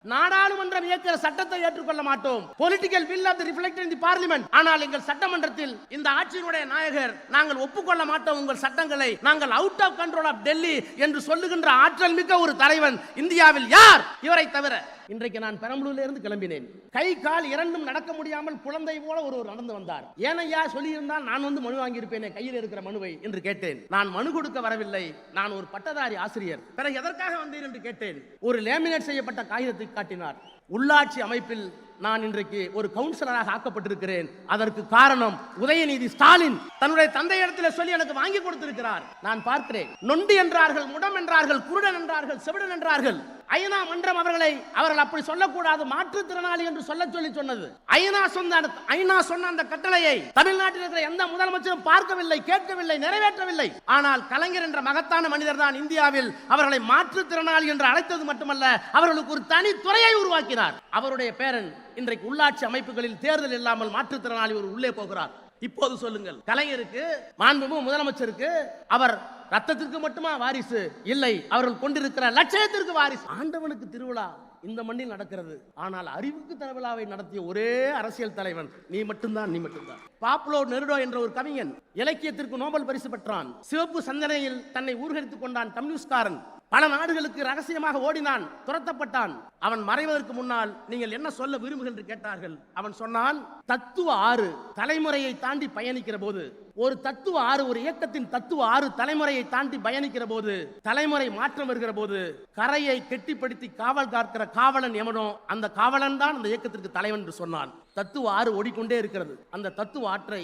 நாடாளுமன்றம் இயக்கிற சட்டத்தை ஏற்றுக்கொள்ள மாட்டோம். Political will of the reflected in the parliament. ஆனால் எங்கள் சட்டமன்றத்தில் இந்த ஆட்சியினுடைய நாயகர் நாங்கள் ஒப்புக்கொள்ள மாட்டோம் உங்கள் சட்டங்களை, நாங்கள் out of control of Delhi என்று சொல்லுகின்ற ஆற்றல் மிக்க ஒரு தலைவன் இந்தியாவில் யார்? இவரை தவிர. இன்றைக்கு நான் பெரம்பலூர்ல இருந்து கிளம்பினேன். கை கால் இரண்டும் நடக்க முடியாமல் குழந்தை போல ஒருவர் நடந்து வந்தார். ஏனையா சொல்லியிருந்தால் நான் வந்து மனு வாங்கியிருப்பேனே கையில் இருக்கிற மனுவை என்று கேட்டேன். நான் மனு கொடுக்க வரவில்லை, நான் ஒரு பட்டதாரி ஆசிரியர். பிறகு எதற்காக வந்தேன் என்று கேட்டேன். ஒரு லேமினேட் செய்யப்பட்ட காகிதத்தை காட்டினார். உள்ளாட்சி அமைப்பில் நான் இன்றைக்கு ஒரு கவுன்சிலராக ஆக்கப்பட்டிருக்கிறேன். அதற்கு காரணம் உதயநிதி ஸ்டாலின் தன்னுடைய தந்தையிடத்தில் சொல்லி எனக்கு வாங்கி கொடுத்திருக்கிறார். நான் பார்க்கிறேன். நொண்டி என்றார்கள், முடம் என்றார்கள், குருடன் என்றார்கள், செவிடன் என்றார்கள். ஐநா மன்றம் அவர்கள் அப்படி சொல்லக்கூடாது, மாற்றுத்திறனாளி என்று சொல்லி சொன்னது. ஐநா சொன்ன அந்த கட்டளையை தமிழ்நாட்டில் இருக்கிற எந்த முதலமைச்சரும் பார்க்கவில்லை, கேட்கவில்லை, நிறைவேற்றவில்லை. ஆனால் கலைஞர் என்ற மகத்தான மனிதர் தான் இந்தியாவில் அவர்களை மாற்றுத்திறனாளி என்று அழைத்தது மட்டுமல்ல, அவர்களுக்கு ஒரு தனி துறையை உருவாக்கினார். அவருடைய பேரன் இன்றைக்கு உள்ளாட்சி அமைப்புகளில் தேர்தல் இல்லாமல் மாற்றுத்திறனாளி ஒரு உள்ளே போகிறார். இப்போது சொல்லுங்கள், கலைஞருக்கு மாண்புமிகு முதலமைச்சருக்கு அவர் ரத்தத்திற்கு மட்டுமா வாரிசு? இல்லை, அவர்கள் கொண்டிருக்கிற லட்சியத்திற்கு வாரிசு. ஆண்டவனுக்கு திருவிழா இந்த மண்ணில் நடக்கிறது. ஆனால் அறிவுக்கு திருவிழாவை நடத்திய ஒரே அரசியல் தலைவன் நீ மட்டும்தான், நீ மட்டும்தான். பாப்லோ நெருடோ என்ற ஒரு கவிஞன் இலக்கியத்திற்கு நோபல் பரிசு பெற்றான். சிவப்பு சந்தனையில் தன்னை ஊர்கரித்துக் கொண்டான். கம்யூனிஸ்ட்காரன். பல நாடுகளுக்கு ரகசியமாக ஓடினான், துரத்தப்பட்டான். அவன் மறைவதற்கு முன்னால் நீங்கள் என்ன சொல்ல விரும்புகள் என்று கேட்டார்கள். அவன் சொன்னான், தத்துவ ஆறு தலைமுறையை தாண்டி பயணிக்கிற போது, ஒரு தத்துவ ஆறு, ஒரு இயக்கத்தின் தத்துவ ஆறு தலைமுறையை தாண்டி பயணிக்கிற போது, தலைமுறை மாற்றம் வருகிற போது, கரையை கெட்டிப்படுத்தி காவல் காக்கிற காவலன் எவனோ அந்த காவலன் தான் அந்த இயக்கத்திற்கு தலைவன் என்று சொன்னான். தத்துவ ஆறு ஓடிக்கொண்டே இருக்கிறது. அந்த தத்துவ ஆற்றை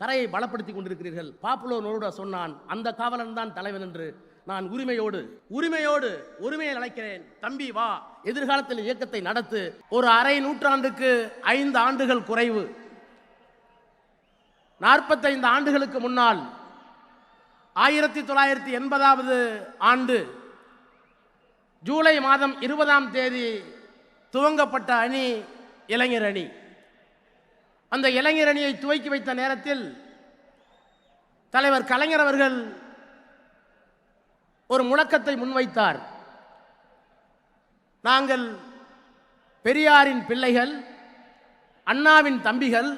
கரையை பலப்படுத்தி கொண்டிருக்கிறீர்கள். பாப்புலோ நெருடோ சொன்னான், அந்த காவலன் தான் தலைவன் என்று. நான் உரிமையை அழைக்கிறேன். தம்பி வா, எதிர்காலத்தில் இயக்கத்தை நடத்து. ஒரு அரை நூற்றாண்டுக்கு 5 ஆண்டுகள் குறைவு. 45 ஆண்டுகளுக்கு முன்னால் 1980வது ஆண்டு ஜூலை மாதம் 20ஆம் தேதி துவங்கப்பட்ட அணி இளைஞர் அணி. அந்த இளைஞர் அணியை துவக்கி வைத்த நேரத்தில் தலைவர் கலைஞர் அவர்கள் ஒரு முழக்கத்தை முன்வைத்தார். நாங்கள் பெரியாரின் பிள்ளைகள், அண்ணாவின் தம்பிகள்.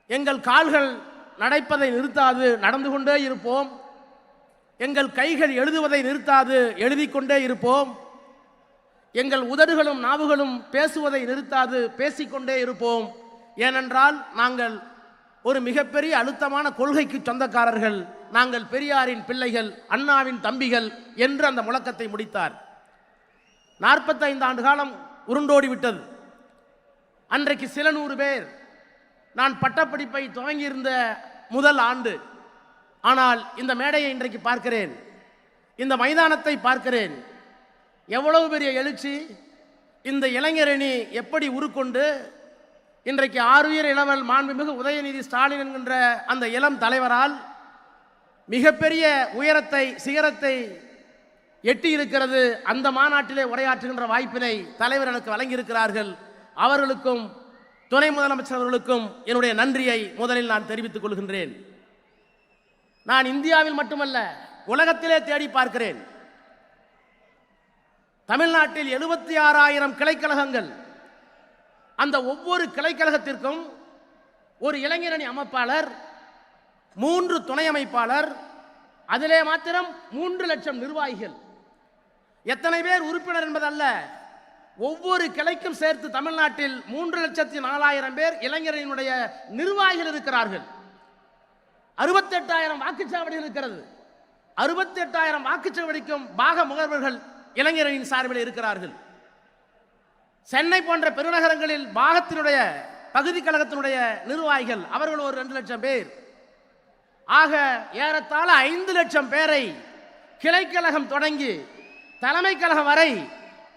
எங்கள் கால்கள் நடப்பதை நிறுத்தாது, நடந்து கொண்டே இருப்போம். எங்கள் கைகள் எழுதுவதை நிறுத்தாது, எழுதிக்கொண்டே இருப்போம். எங்கள் உதடுகளும் நாவுகளும் பேசுவதை நிறுத்தாது, பேசிக்கொண்டே இருப்போம். ஏனென்றால் நாங்கள் ஒரு மிகப்பெரிய அழுத்தமான கொள்கைக்கு சொந்தக்காரர்கள். நாங்கள் பெரியாரின் பிள்ளைகள், அண்ணாவின் தம்பிகள் என்று அந்த முழக்கத்தை முடித்தார். 45 ஆண்டு காலம் உருண்டோடி விட்டது. அன்றைக்கு சில 100 பேர். நான் பட்டப்படிப்பை துவங்கியிருந்த முதல் ஆண்டு. ஆனால் இந்த மேடையை இன்றைக்கு பார்க்கிறேன், இந்த மைதானத்தை பார்க்கிறேன். எவ்வளவு பெரிய எழுச்சி! இந்த இளைஞரணி எப்படி உருக்கொண்டு இன்றைக்கு ஆருயிர் இளவல் மாண்புமிகு உதயநிதி ஸ்டாலின் என்கின்ற அந்த இளம் தலைவரால் மிகப்பெரிய உயரத்தை, சிகரத்தை எட்டி இருக்கிறது. அந்த மாநாட்டிலே உரையாற்றுகின்ற வாய்ப்பினை தலைவர் எனக்கு வழங்கியிருக்கிறார்கள். அவர்களுக்கும் துணை முதலமைச்சர் அவர்களுக்கும் என்னுடைய நன்றியை முதலில் நான் தெரிவித்துக் கொள்கின்றேன். நான் இந்தியாவில் மட்டுமல்ல, உலகத்திலே தேடி பார்க்கிறேன். தமிழ்நாட்டில் 76,000 கிளைக்கழகங்கள். அந்த ஒவ்வொரு கிளைக்கழகத்திற்கும் ஒரு இளைஞரணி அமைப்பாளர், 3 துணை அமைப்பாளர், அதிலே மாத்திரம் 3 லட்சம் நிர்வாகிகள். எத்தனை பேர் உறுப்பினர் என்பதல்ல, ஒவ்வொரு கிளைக்கும் சேர்த்து தமிழ்நாட்டில் 3,04,000 பேர் இளைஞரணியினுடைய நிர்வாகிகள் இருக்கிறார்கள். 68,000 வாக்குச்சாவடிகள் இருக்கிறது. 68,000 வாக்குச்சாவடிக்கும் பாக முகவர்கள் இளைஞரணியின் சார்பில் இருக்கிறார்கள். சென்னை போன்ற பெருநகரங்களில் பாகத்தினுடைய பகுதி கழகத்தினுடைய நிர்வாகிகள் அவர்கள் ஒரு 2 லட்சம் பேர். ஆக ஏறத்தாழ 5 லட்சம் பேரை கிளைக்கழகம் தொடங்கி தலைமை கழகம் வரை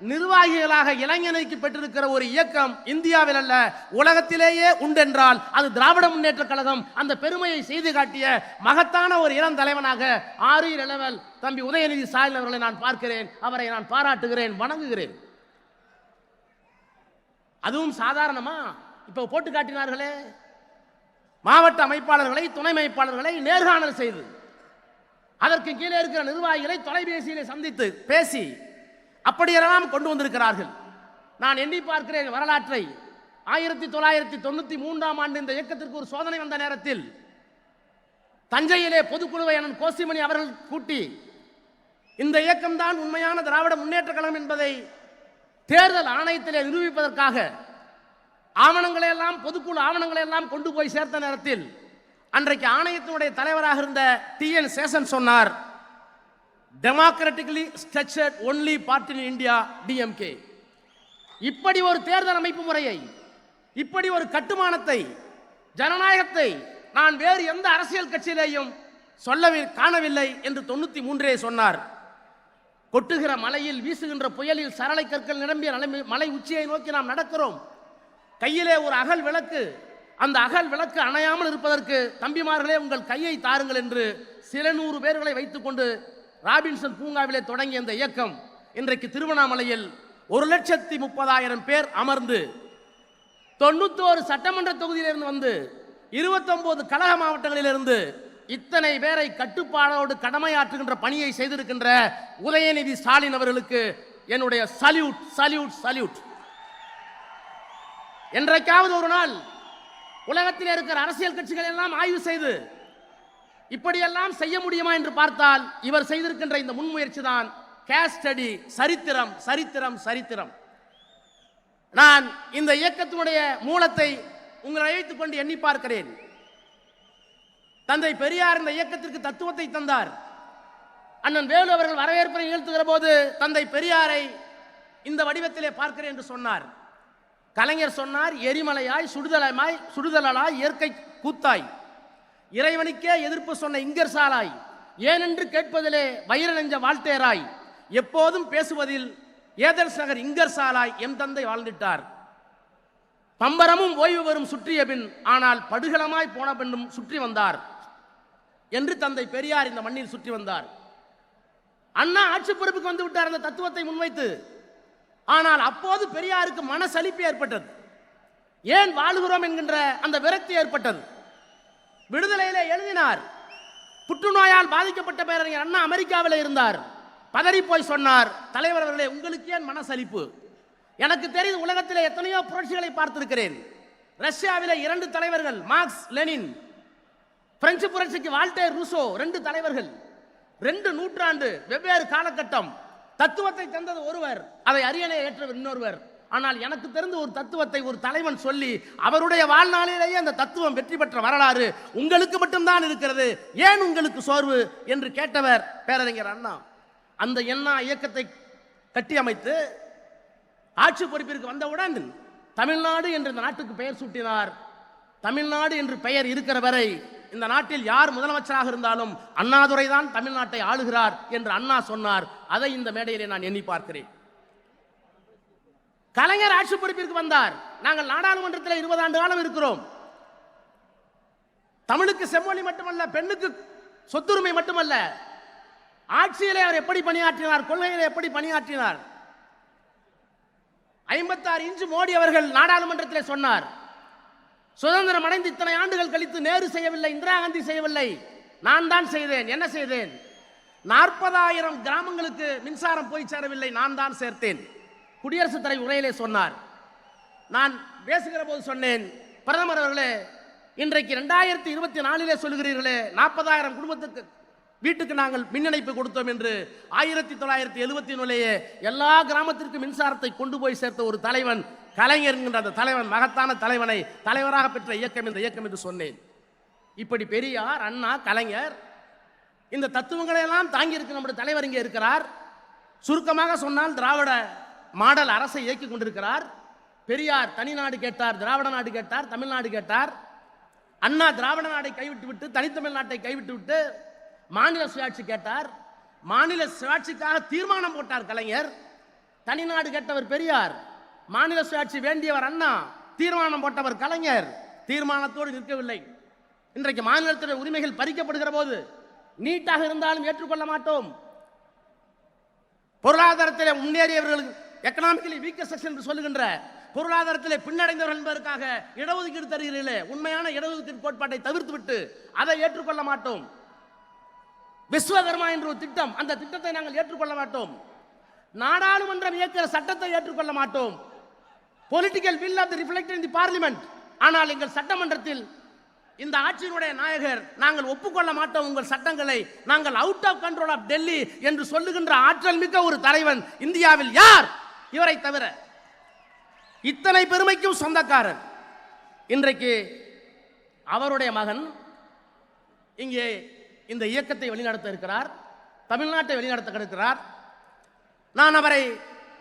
நிர்வாகிகளாக இளைஞனுக்கு பெற்றிருக்கிற ஒரு இயக்கம் இந்தியாவில் அல்ல, உலகத்திலேயே உண்டென்றால் அது திராவிட முன்னேற்ற கழகம். அந்த பெருமையை செய்து காட்டிய மகத்தான ஒரு இளம் தலைவனாக ஆருயிர் இளவல் தம்பி உதயநிதி ஸ்டாலின் அவர்களை நான் பார்க்கிறேன். அவரை நான் பாராட்டுகிறேன், வணங்குகிறேன். அதுவும் சாதாரணமா இப்ப போட்டு காட்டினார்களே, மாவட்ட அமைப்பாளர்களை, துணை அமைப்பாளர்களை நேர்காணல் செய்து அதற்கு கீழே இருக்கிற நிர்வாகிகளை தொலைபேசியிலே சந்தித்து பேசி அப்படியெல்லாம் கொண்டு வந்திருக்கிறார்கள். நான் எண்ணி பார்க்கிறேன் வரலாற்றை. 1993ஆம் ஆண்டு இந்த இயக்கத்திற்கு ஒரு சோதனை வந்த நேரத்தில் தஞ்சையிலே பொதுக்குழுவை அண்ணன் கோசிமணி அவர்கள் கூட்டி இந்த இயக்கம்தான் உண்மையான திராவிட முன்னேற்ற கழகம் என்பதை தேர்தல் ஆணையத்திலே நிரூபிப்பதற்காக ஆவணங்களை எல்லாம் பொதுக்குழு ஆவணங்களை எல்லாம் கொண்டு போய் சேர்த்த நேரத்தில் அன்றைக்கு ஆணையத்தினுடைய தலைவராக இருந்த TN சேஷன் சொன்னார், democratically structured only party in India DMK. இப்படி ஒரு தேர்தல் அமைப்பு முறையை, இப்படி ஒரு கட்டுமானத்தை, ஜனநாயகத்தை நான் வேறு எந்த அரசியல் கட்சியிலேயும் காணவில்லை என்று 93 சொன்னார். கொட்டுகிற மலையில், வீசுகின்ற புயலில், சரளை கற்கள் நிரம்பிய மலை உச்சியை நோக்கி நாம் நடக்கிறோம். கையிலே ஒரு அகல் விளக்கு, அந்த அகல் விளக்கு அணையாமல் இருப்பதற்கு தம்பிமார்களே உங்கள் கையை தாருங்கள் என்று சில 100 பேர்களை வைத்துக்கொண்டு ராபின்சன் பூங்காவிலே தொடங்கிய இந்த இயக்கம் இன்றைக்கு திருவண்ணாமலையில் 1,30,000 பேர் அமர்ந்து 91 சட்டமன்ற தொகுதியிலிருந்து வந்து 29 கழக மாவட்டங்களிலிருந்து இத்தனை பேரை கட்டுப்பாடோடு கடமையாற்றுகின்ற பணியை செய்திருக்கின்ற உதயநிதி ஸ்டாலின் அவர்களுக்கு என்னுடைய சல்யூட் சல்யூட் சல்யூட். என்றைக்காவது ஒரு நாள் உலகத்தில் இருக்கிற அரசியல் கட்சிகள் எல்லாம் ஆய்வு செய்து இப்படியெல்லாம் செய்ய முடியுமா என்று பார்த்தால் இவர் செய்திருக்கின்ற இந்த முன்முயற்சி தான் கேஸ் ஸ்டடி, சரித்திரம் சரித்திரம் சரித்திரம். நான் இந்த இயக்கத்தினுடைய மூலத்தை உங்களை அழைத்துக் கொண்டு எண்ணி பார்க்கிறேன். தந்தை பெரியார் இந்த இயக்கத்திற்கு தத்துவத்தை தந்தார். அண்ணன் வேலு அவர்கள் வரவேற்பை நிகழ்த்துகிற போது தந்தை பெரியாரை இந்த வடிவத்திலே பார்க்கிறேன் என்று சொன்னார். கலைஞர் சொன்னார், எரிமலையாய் சுடுதலாய் இயற்கை கூத்தாய், இறைவனுக்கே எதிர்ப்பு சொன்ன இங்கர்சாலாய், ஏனென்று கேட்பதிலே வைர நெஞ்ச வாழ்த்தேராய், எப்போதும் பேசுவதில் ஏதர்ஸ் நகர் இங்கர்சாலாய் எம் தந்தை வாழ்ந்துட்டார். பம்பரமும் ஓய்வு வரும் சுற்றிய பின், ஆனால் படுகளமாய் போன பின்னும் சுற்றி வந்தார் என்று தந்தை பெரியார் இந்த மண்ணில் சுற்றி வந்தார். அண்ணா ஆட்சி பொறுப்புக்கு வந்து விட்டார் அந்த தத்துவத்தை முன்வைத்து. ஆனால் அப்போது பெரியாருக்கு மனசலிப்பு ஏற்பட்டது. ஏன் வாழுகிறோம் என்கின்ற அந்த விரக்தி ஏற்பட்டது. விடுதலையிலே எழுதினார், புற்றுநோயால் பாதிக்கப்பட்ட பேரறிஞர் அண்ணா அமெரிக்காவில் இருந்தார். பதறி போய் சொன்னார், தலைவர் அவர்களே உங்களுக்கு ஏன் மனசலிப்பு? எனக்கு தெரிந்து உலகத்திலே எத்தனையோ புரட்சிகளை பார்த்திருக்கிறேன். ரஷ்யாவிலே 2 தலைவர்கள், மார்க்ஸ் லெனின். பிரெஞ்சு புரட்சிக்கு வால்டேர் ரூசோ, 2 தலைவர்கள். 2 நூற்றாண்டு வெவ்வேறு காலகட்டம். தத்துவத்தை தந்தது ஒருவர், அதை அரியணை ஏற்ற இன்னொருவர். ஆனால் எனக்கு தெரிந்த ஒரு தத்துவத்தை ஒரு தலைவன் சொல்லி அவருடைய வாழ்நாளிலேயே அந்த தத்துவம் வெற்றி பெற்ற வரலாறு உங்களுக்கு மட்டும்தான் இருக்கிறது, ஏன் உங்களுக்கு சோர்வு என்று கேட்டவர் பேரறிஞர் அண்ணா. அந்த அண்ணா இயக்கத்தை கட்டியமைத்து ஆட்சி பொறுப்பிற்கு வந்தவுடன் தமிழ்நாடு என்ற இந்த நாட்டுக்கு பெயர் சூட்டினார். தமிழ்நாடு என்று பெயர் இருக்கிற வரை இந்த நாட்டில் யார் முதலமைச்சராக இருந்தாலும் அண்ணாதுரை தான் தமிழ்நாட்டை ஆளுகிறார் என்று அண்ணா சொன்னார். அதை இந்த மேடையிலே நான் எண்ணி பார்க்கிறேன். கலைஞர் ஆட்சி பொறுப்பிற்கு வந்தார். நாங்கள் நாடாளுமன்றத்தில் 20 ஆண்டு காலம் இருக்கிறோம். தமிழுக்கு செம்மொழி மட்டுமல்ல, பெண்ணுக்கு சொத்துரிமை மட்டுமல்ல, ஆட்சியிலே அவர் எப்படி பணியாற்றினார், கொள்கையிலே எப்படி பணியாற்றினார். 56 இன்ச் மோடி அவர்கள் நாடாளுமன்றத்திலே சொன்னார், சுதந்திரம் அடைந்து இத்தனை ஆண்டுகள் கழித்து நேரு செய்யவில்லை, இந்திரா காந்தி செய்யவில்லை, நான் தான் செய்தேன். என்ன செய்தேன்? 40,000 கிராமங்களுக்கு மின்சாரம் போய் சேரவில்லை, நான் தான் சேர்த்தேன். குடியரசுத் தலைவர் உரையிலே சொன்னார். நான் பேசுகிற போது சொன்னேன், பிரதமர் அவர்களே இன்றைக்கு 2024 சொல்லுகிறீர்களே 40,000 குடும்பத்துக்கு வீட்டுக்கு நாங்கள் மின் இணைப்பு கொடுத்தோம் என்று. 1974 எல்லா கிராமத்திற்கும் மின்சாரத்தை கொண்டு போய் சேர்த்த ஒரு தலைவன் கலைஞர் என்கின்ற அந்த தலைவன், மகத்தான தலைவனை தலைவராக பெற்ற இயக்கம் இந்த இயக்கம் என்று சொன்னேன். இப்படி பெரியார், அண்ணா, கலைஞர் இந்த தத்துவங்களை எல்லாம் தாங்கி இருக்க நம்முடைய தலைவர் இங்கே இருக்கிறார். சுருக்கமாக சொன்னால் திராவிட மாடல் அரசை இயக்கி கொண்டிருக்கிறார். பெரியார் தனிநாடு கேட்டார், திராவிட நாடு கேட்டார், தமிழ்நாடு கேட்டார். அண்ணா திராவிட நாடை கைவிட்டு விட்டு தனித்தமிழ் நாட்டை கைவிட்டு விட்டு மாநில சுயாட்சி கேட்டார். மாநில சுயாட்சிக்காக தீர்மானம் போட்டார் கலைஞர். தனிநாடு கேட்டவர் பெரியார், மாநில சுயாட்சி வேண்டியவர் அண்ணா, தீர்மானம் போட்டவர் கலைஞர். தீர்மானத்தோடு நிற்கவில்லை. இன்றைக்கு மாநிலத்தின் உரிமைகள் பறிக்கப்படுகிற போது நீட்டாக இருந்தாலும் ஏற்றுக்கொள்ள மாட்டோம். பொருளாதாரத்திலே முன்னேறியவர்களுக்கு எக்கனாமிக்கலி வீக்கர் செக்ஷன் என்று சொல்லுகின்ற பொருளாதாரத்திலே பின்னடைந்தவர்கள் என்பதற்காக இடஒதுக்கீடு தருகிறீர்களே, உண்மையான இடஒதுக்கீடு கோட்பாட்டை தவிர்த்து விட்டு அதை ஏற்றுக்கொள்ள மாட்டோம். விஸ்வகர்மா என்ற ஒரு திட்டம், அந்த திட்டத்தை நாங்கள் ஏற்றுக்கொள்ள மாட்டோம். நாடாளுமன்றம் இயக்கிற சட்டத்தை ஏற்றுக்கொள்ள மாட்டோம். Political will of the reflected in the parliament. ஆனால் எங்கள் சட்டமன்றத்தில் இந்த ஆட்சியினுடைய நாயகர் நாங்கள் ஒப்புக்கொள்ள மாட்டோம் உங்கள் சட்டங்களை, நாங்கள் out of control of Delhi என்று சொல்லுகின்ற ஆற்றல் மிக்க ஒரு தலைவன் இந்தியாவில் யார்? இவரை தவிர. இத்தனை பெருமைக்கும் சொந்தக்காரர். இன்றைக்கு அவருடைய மகன் இங்கே இந்த இயக்கத்தை வழிநடத்த இருக்கிறார், தமிழ்நாட்டை வழிநடத்த இருக்கிறார். நான் அவரை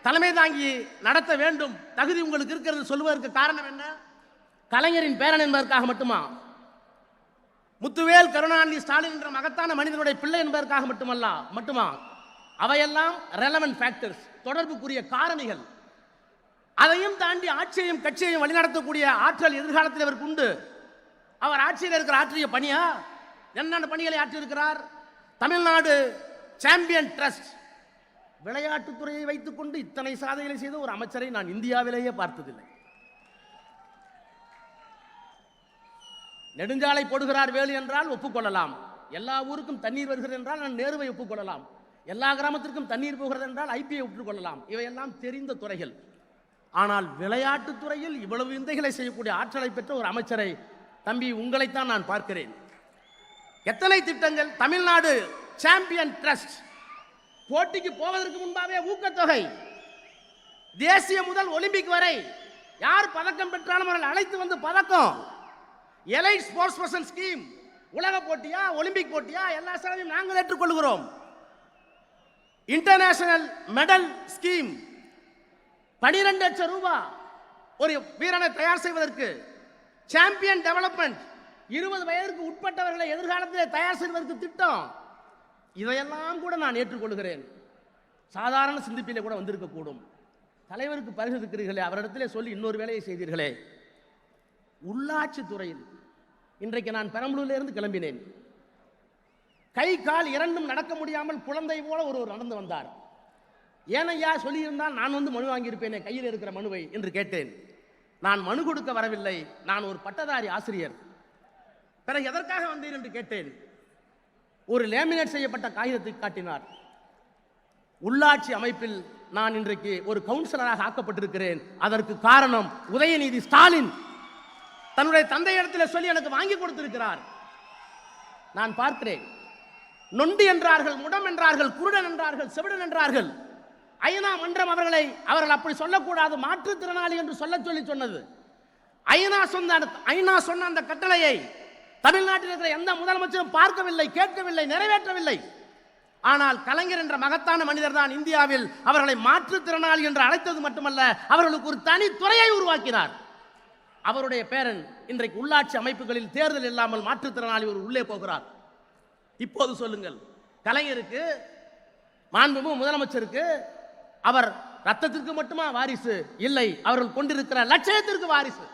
தலைமை தாங்கி நடத்த வேண்டும், தகுதி உங்களுக்கு இருக்கிறது சொல்வதற்கு காரணம் என்ன? கலைஞரின் பேரன் என்பதற்காக மட்டுமா? முத்துவேல் கருணாநிதி ஸ்டாலின் என்ற மகத்தான மனிதனுடைய பிள்ளை என்பதற்காக மட்டுமா? அவையெல்லாம் ரெலவென்ட் ஃபேக்டர்ஸ், தொடர்புக்குரிய காரணிகள். அதையும் தாண்டி ஆட்சியையும் கட்சியையும் வழிநடத்தக்கூடிய ஆற்றல் எதிர்காலத்தில் அவருக்கு உண்டு. அவர் ஆட்சியில் இருக்கிற ஆற்றிய பணியா? என்னென்ன பணிகளை ஆற்றியிருக்கிறார்? தமிழ்நாடு சாம்பியன் ட்ரஸ்ட், விளையாட்டுத்துறையை வைத்துக் கொண்டு இத்தனை சாதனைகளை செய்த ஒரு அமைச்சரை நான் இந்தியாவிலேயே பார்த்ததில்லை. நெடுஞ்சாலை போடுகிறார் வேலு என்றால் ஒப்புக்கொள்ளலாம். எல்லா ஊருக்கும் தண்ணீர் வருகிறது என்றால் நான் நேருவை ஒப்புக்கொள்ளலாம். எல்லா கிராமத்திற்கும் தண்ணீர் போகிறது என்றால் ஐபிஐ ஒப்புக்கொள்ளலாம். இவையெல்லாம் தெரிந்த துறைகள். ஆனால் விளையாட்டுத் துறையில் இவ்வளவு விந்தைகளை செய்யக்கூடிய ஆற்றலை பெற்ற ஒரு அமைச்சரை, தம்பி உங்களைத்தான் நான் பார்க்கிறேன். எத்தனை திட்டங்கள்! தமிழ்நாடு சாம்பியன் ட்ரஸ்ட், போட்டிக்கு போவதற்கு முன்பாகவே ஊக்கத்தொகை, தேசிய முதல் ஒலிம்பிக் வரை யார் பதக்கம் பெற்றாலும் அவர்கள் அழைத்து வந்து பதக்கம். எலைட் ஸ்போர்ட்ஸ் பர்சன் ஸ்கீம், உலக போட்டியா ஒலிம்பிக் போட்டியா எல்லா செலவையும் நாங்கள் ஏற்றுக்கொள்கிறோம். இன்டர்நேஷனல் மெடல் ஸ்கீம், 12 லட்சம் ரூபாய் ஒரு வீரனை தயார் செய்வதற்கு. சாம்பியன் டெவலப்மெண்ட், 20 வயதிற்கு உட்பட்டவர்களை எதிர்காலத்தில் தயார் செய்வதற்கு திட்டம். இதையெல்லாம் கூட நான் ஏற்றுக்கொள்கிறேன். சாதாரண சிந்திப்பிலே கூட வந்திருக்கக்கூடும். தலைவருக்கு பரிசு இருக்கிறீர்களே, அவரிடத்திலே சொல்லி இன்னொரு வேலையை செய்தீர்களே. உள்ளாட்சி துறையில் இன்றைக்கு நான் பெரம்பலூரிலிருந்து கிளம்பினேன். கை கால் இரண்டும் நடக்க முடியாமல் குழந்தை போல ஒருவர் நடந்து வந்தார். ஏனையா சொல்லியிருந்தால் நான் வந்து மனு வாங்கியிருப்பேனே கையில் இருக்கிற மனுவை என்று கேட்டேன். நான் மனு கொடுக்க வரவில்லை, நான் ஒரு பட்டதாரி ஆசிரியர். பிறகு எதற்காக வந்தேன் என்று கேட்டேன். ஒரு லேமினேட் செய்யப்பட்ட காகிதத்தை காட்டினார். உள்ளாட்சி அமைப்பில் நான் இன்றைக்கு ஒரு கவுன்சிலராக ஆக்கப்பட்டிருக்கிறேன். அதற்கு காரணம் உதயநிதி ஸ்டாலின் தன்னுடைய தந்தையிடத்தில் சொல்லி எனக்கு வாங்கி கொடுத்திருக்கிறார். நான் பார்க்கிறேன். நொண்டி என்றார்கள், முடம் என்றார்கள், குருடன் என்றார்கள், செவிடன் என்றார்கள். ஐநா மன்றம் அவர்கள் அப்படி சொல்லக்கூடாது, மாற்றுத்திறனாளி என்று சொல்லி சொன்னது. ஐநா சொன்ன அந்த கட்டளையை தமிழ்நாட்டில் இருக்கிற எந்த முதலமைச்சரும் பார்க்கவில்லை, கேட்கவில்லை, நிறைவேற்றவில்லை. ஆனால் கலைஞர் என்ற மகத்தான மனிதர் தான் இந்தியாவில் அவர்களை மாற்றுத்திறனாளி என்று அழைத்தது மட்டுமல்ல, அவர்களுக்கு ஒரு தனி துறையை உருவாக்கினார். அவருடைய பேரன் இன்றைக்கு உள்ளாட்சி அமைப்புகளில் தேர்தல் இல்லாமல் மாற்றுத்திறனாளி ஒரு உள்ளே போகிறார். இப்போது சொல்லுங்கள், கலைஞருக்கு, மாண்புமிகு முதலமைச்சருக்கு அவர் ரத்தத்திற்கு மட்டுமா வாரிசு? இல்லை, அவர்கள் கொண்டிருக்கிற லட்சியத்திற்கு வாரிசு.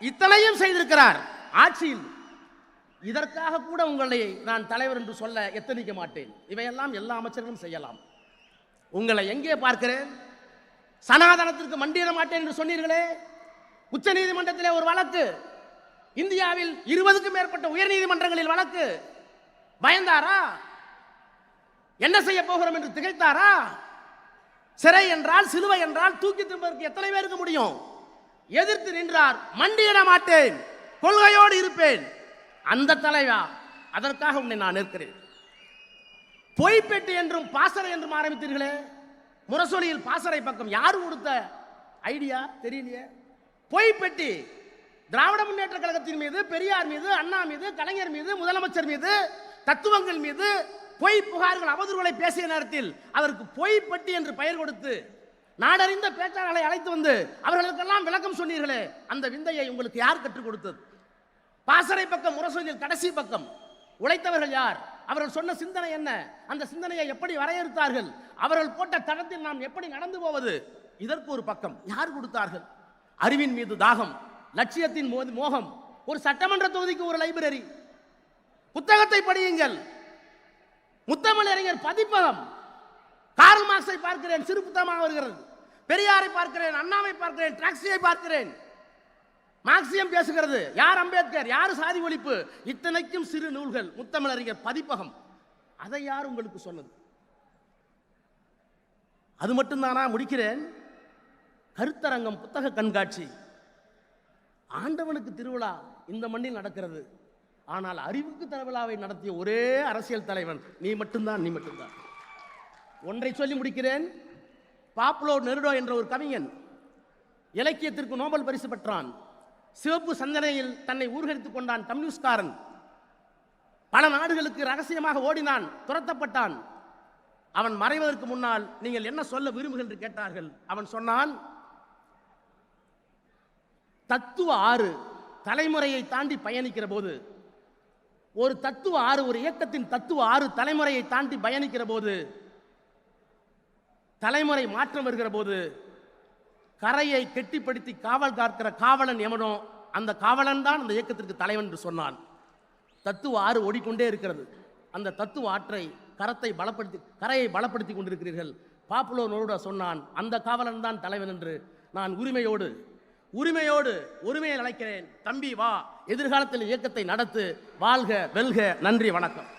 இத்தனையும் செய்திருக்கிறார் ஆட்சியில். இதற்காக கூட உங்களை நான் தலைவர் என்று சொல்ல எத்தனிக்க மாட்டேன். இவையெல்லாம் எல்லா அமைச்சர்களும் செய்யலாம். உங்களை எங்கே பார்க்கிறேன்? சனாதனத்திற்கு மண்டியிட மாட்டேன் என்று சொன்னீர்களே. உச்ச நீதிமன்றத்திலே ஒரு வழக்கு, இந்தியாவில் 20க்கும் மேற்பட்ட உயர் நீதிமன்றங்களில் வழக்கு. பயந்தாரா? என்ன செய்ய போகிறோம் என்று திகைத்தாரா? சிறை என்றால், சிலுவை என்றால் தூக்கி திரும்பதற்கு எத்தனை பேருக்கு முடியும்? எதிர்த்து நின்றார். மண்டியிட மாட்டேன், கொள்கையோடு இருப்பேன். அந்த தலைவா, அதற்காக உன்னை நான் நிற்கிறேன். பொய்ப்பெட்டி என்றும் பாசறை என்றும் ஆரம்பித்தீர்களே. முரசொலியில் பாசறை பக்கம் யாரு கொடுத்த ஐடியா தெரியலையே. பொய்ப்பெட்டி, திராவிட முன்னேற்ற கழகத்தின் மீது, பெரியார் மீது, அண்ணா மீது, கலைஞர் மீது, முதலமைச்சர் மீது, தத்துவங்கள் மீது பொய் புகார்கள், அவதூறுகளை பேசிய நேரத்தில் அதற்கு பொய்ப்பெட்டி என்று பெயர் கொடுத்து நாடறிந்த பேச்சாளர்களை அழைத்து வந்து அவர்களுக்கெல்லாம் விளக்கம் சொன்னீர்களே. அந்த விந்தையை உங்களுக்கு யார் கற்றுக் கொடுத்தது? பாசறை பக்கம், முரசொலியில் கடைசி பக்கம் உழைத்தவர்கள் யார்? அவர்கள் சொன்ன சிந்தனை என்ன? அந்த சிந்தனையை எப்படி வரையறுத்தார்கள்? அவர்கள் போட்ட தடத்தில் நாம் எப்படி நடந்து போவது? இதற்கு ஒரு பக்கம் யார் கொடுத்தார்கள்? அறிவின் மீது தாகம், லட்சியத்தின் மோகம். ஒரு சட்டமன்ற தொகுதிக்கு ஒரு லைப்ரரி, புத்தகத்தை படியுங்கள். முத்தமிழ் அறிஞர் பதிப்பகம். கார்ல் மார்க்ஸை பார்க்கிறேன், சிறு புத்தகமாக வருகிறது. பெரியாரை பார்க்கிறேன், அண்ணாவை பார்க்கிறேன், டாக்ஸியை பார்க்கிறேன். மார்க்சியம் பேசுகிறது. யார் அம்பேத்கர், யார் சாதி ஒழிப்பு, இத்தனைக்கும் சிறு நூல்கள். முத்தமிழறிஞர் பதிப்பகம். அதை யார் உங்களுக்கு சொன்னது? அது மட்டும்தானா? முடிக்கிறேன். கருத்தரங்கம், புத்தக கண்காட்சி, ஆண்டவனுக்கு திருவிழா இந்த மண்ணில் நடக்கிறது. ஆனால் அறிவுக்கு திருவிழாவை நடத்திய ஒரே அரசியல் தலைவன் நீ மட்டும்தான், நீ மட்டும்தான். ஒன்றை சொல்லி முடிக்கிறேன். பாப்லோ நெருடோ என்ற ஒரு கவிஞன் இலக்கியத்திற்கு நோபல் பரிசு பெற்றான். சிவப்பு சந்தனையில் தன்னை ஊர்கரித்துக் கொண்டான். கம்யூனிஸ்ட்காரன். பல நாடுகளுக்கு ரகசியமாக ஓடினான், துரத்தப்பட்டான். அவன் மறைவதற்கு முன்னால் நீங்கள் என்ன சொல்ல விரும்புகிறீர்கள் என்று கேட்டார்கள். அவன் சொன்னான், தத்துவ ஆறு தலைமுறையை தாண்டி பயணிக்கிற போது, ஒரு தத்துவ ஆறு, ஒரு இயக்கத்தின் தத்துவ ஆறு தலைமுறையை தாண்டி பயணிக்கிற போது, தலைமுறை மாற்றம் வருகிற போது, கரையை கெட்டிப்படுத்தி காவல் காக்கிற காவலன் எவனோ அந்த காவலன் தான் அந்த இயக்கத்திற்கு தலைவன் என்று சொன்னான். தத்துவ ஆறு ஓடிக்கொண்டே இருக்கிறது. அந்த தத்துவ ஆற்றை கரையை பலப்படுத்தி கொண்டிருக்கிறீர்கள். பாப்புலோ நெருடோ சொன்னான், அந்த காவலன் தான் தலைவன் என்று. நான் உரிமையை அழைக்கிறேன். தம்பி வா, எதிர்காலத்தில் இயக்கத்தை நடத்து. வாழ்க, வெல்க. நன்றி, வணக்கம்.